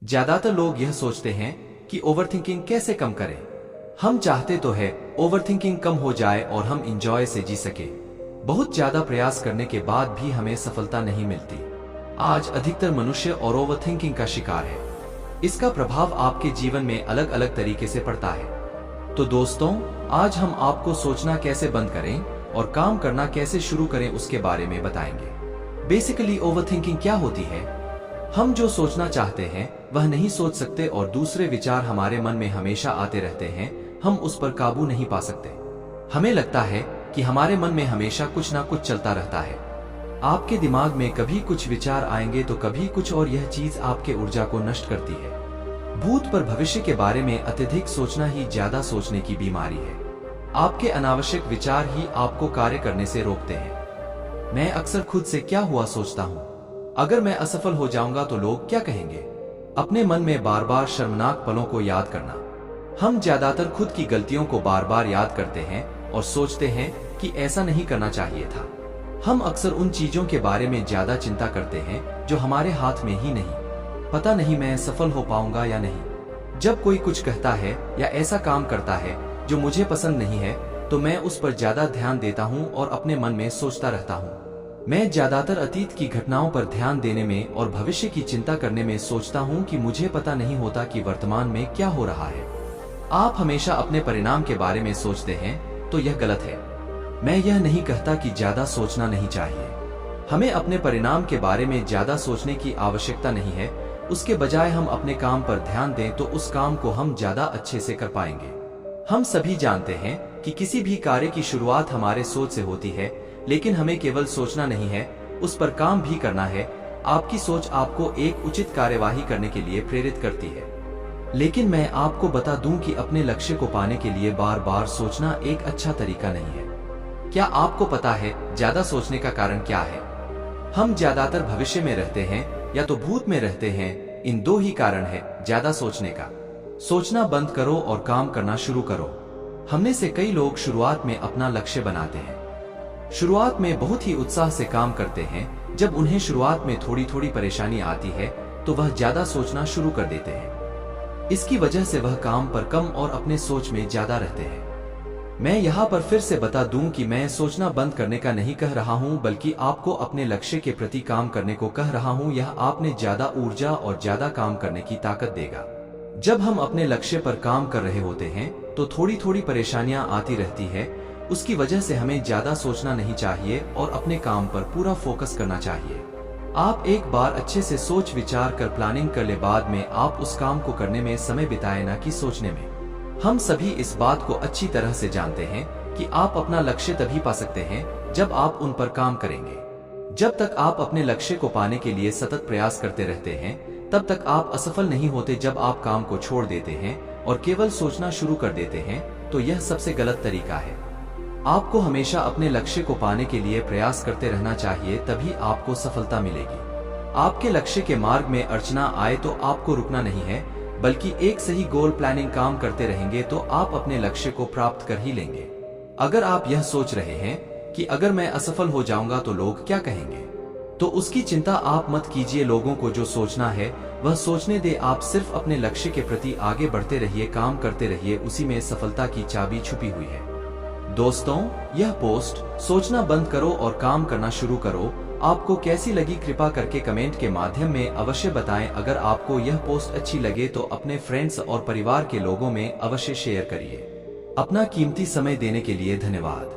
ज्यादातर लोग यह सोचते हैं कि ओवरथिंकिंग कैसे कम करें। हम चाहते तो है ओवरथिंकिंग कम हो जाए और हम इंजॉय से जी सके। बहुत ज्यादा प्रयास करने के बाद भी हमें सफलता नहीं मिलती। आज अधिकतर मनुष्य और ओवरथिंकिंग का शिकार है। इसका प्रभाव आपके जीवन में अलग अलग तरीके से पड़ता है। तो दोस्तों, आज हम आपको सोचना कैसे बंद करें और काम करना कैसे शुरू करें उसके बारे में बताएंगे। बेसिकली ओवरथिंकिंग क्या होती है? हम जो सोचना चाहते हैं वह नहीं सोच सकते और दूसरे विचार हमारे मन में हमेशा आते रहते हैं। हम उस पर काबू नहीं पा सकते। हमें लगता है कि हमारे मन में हमेशा कुछ ना कुछ चलता रहता है। आपके दिमाग में कभी कुछ विचार आएंगे तो कभी कुछ, और यह चीज आपके ऊर्जा को नष्ट करती है। भूत पर भविष्य के बारे में अत्यधिक सोचना ही ज्यादा सोचने की बीमारी है। आपके अनावश्यक विचार ही आपको कार्य करने से रोकते हैं। मैं अक्सर खुद से क्या हुआ सोचता हूँ, अगर मैं असफल हो जाऊंगा तो लोग क्या कहेंगे। अपने मन में बार बार शर्मनाक पलों को याद करना। हम ज्यादातर खुद की गलतियों को बार बार याद करते हैं और सोचते हैं कि ऐसा नहीं करना चाहिए था। हम अक्सर उन चीजों के बारे में ज्यादा चिंता करते हैं जो हमारे हाथ में ही नहीं। पता नहीं मैं सफल हो पाऊंगा या नहीं। जब कोई कुछ कहता है या ऐसा काम करता है जो मुझे पसंद नहीं है तो मैं उस पर ज्यादा ध्यान देता हूँ और अपने मन में सोचता रहता हूँ। मैं ज्यादातर अतीत की घटनाओं पर ध्यान देने में और भविष्य की चिंता करने में सोचता हूँ कि मुझे पता नहीं होता कि वर्तमान में क्या हो रहा है। आप हमेशा अपने परिणाम के बारे में सोचते हैं तो यह गलत है। मैं यह नहीं कहता कि ज्यादा सोचना नहीं चाहिए। हमें अपने परिणाम के बारे में ज्यादा सोचने की आवश्यकता नहीं है। उसके बजाय हम अपने काम पर ध्यान दें तो उस काम को हम ज्यादा अच्छे से कर पाएंगे। हम सभी जानते हैं कि किसी भी कार्य की शुरुआत हमारे सोच से होती है, लेकिन हमें केवल सोचना नहीं है, उस पर काम भी करना है। आपकी सोच आपको एक उचित कार्यवाही करने के लिए प्रेरित करती है। लेकिन मैं आपको बता दूं कि अपने लक्ष्य को पाने के लिए बार बार सोचना एक अच्छा तरीका नहीं है। क्या आपको पता है ज्यादा सोचने का कारण क्या है? हम ज्यादातर भविष्य में रहते हैं या तो भूत में रहते हैं। इन दो ही कारण है ज्यादा सोचने का। सोचना बंद करो और काम करना शुरू करो। हमने से कई लोग शुरुआत में अपना लक्ष्य बनाते हैं। शुरुआत में बहुत ही उत्साह से काम करते हैं। जब उन्हें शुरुआत में थोड़ी थोड़ी परेशानी आती है तो वह ज्यादा सोचना शुरू कर देते हैं। इसकी वजह से वह काम पर कम और अपने सोच में ज्यादा रहते हैं। मैं यहाँ पर फिर से बता दूं कि मैं सोचना बंद करने का नहीं कह रहा हूँ, बल्कि आपको अपने लक्ष्य के प्रति काम करने को कह रहा हूँ। यह आपने ज्यादा ऊर्जा और ज्यादा काम करने की ताकत देगा। जब हम अपने लक्ष्य पर काम कर रहे होते हैं तो थोड़ी थोड़ी परेशानियां आती रहती है। उसकी वजह से हमें ज्यादा सोचना नहीं चाहिए और अपने काम पर पूरा फोकस करना चाहिए। आप एक बार अच्छे से सोच विचार कर प्लानिंग कर ले, बाद में आप उस काम को करने में समय बिताए ना कि सोचने में। हम सभी इस बात को अच्छी तरह से जानते हैं कि आप अपना लक्ष्य तभी पा सकते हैं जब आप उन पर काम करेंगे। जब तक आप अपने लक्ष्य को पाने के लिए सतत प्रयास करते रहते हैं तब तक आप असफल नहीं होते। जब आप काम को छोड़ देते हैं और केवल सोचना शुरू कर देते हैं तो यह सबसे गलत तरीका है। आपको हमेशा अपने लक्ष्य को पाने के लिए प्रयास करते रहना चाहिए, तभी आपको सफलता मिलेगी। आपके लक्ष्य के मार्ग में अड़चना आए तो आपको रुकना नहीं है, बल्कि एक सही गोल प्लानिंग काम करते रहेंगे तो आप अपने लक्ष्य को प्राप्त कर ही लेंगे। अगर आप यह सोच रहे हैं कि अगर मैं असफल हो जाऊंगा तो लोग क्या कहेंगे, तो उसकी चिंता आप मत कीजिए। लोगों को जो सोचना है वह सोचने दे। आप सिर्फ अपने लक्ष्य के प्रति आगे बढ़ते रहिए, काम करते रहिए। उसी में सफलता की चाबी छुपी हुई है। दोस्तों, यह पोस्ट सोचना बंद करो और काम करना शुरू करो आपको कैसी लगी, कृपा करके कमेंट के माध्यम में अवश्य बताएं। अगर आपको यह पोस्ट अच्छी लगे तो अपने फ्रेंड्स और परिवार के लोगों में अवश्य शेयर करिए। अपना कीमती समय देने के लिए धन्यवाद।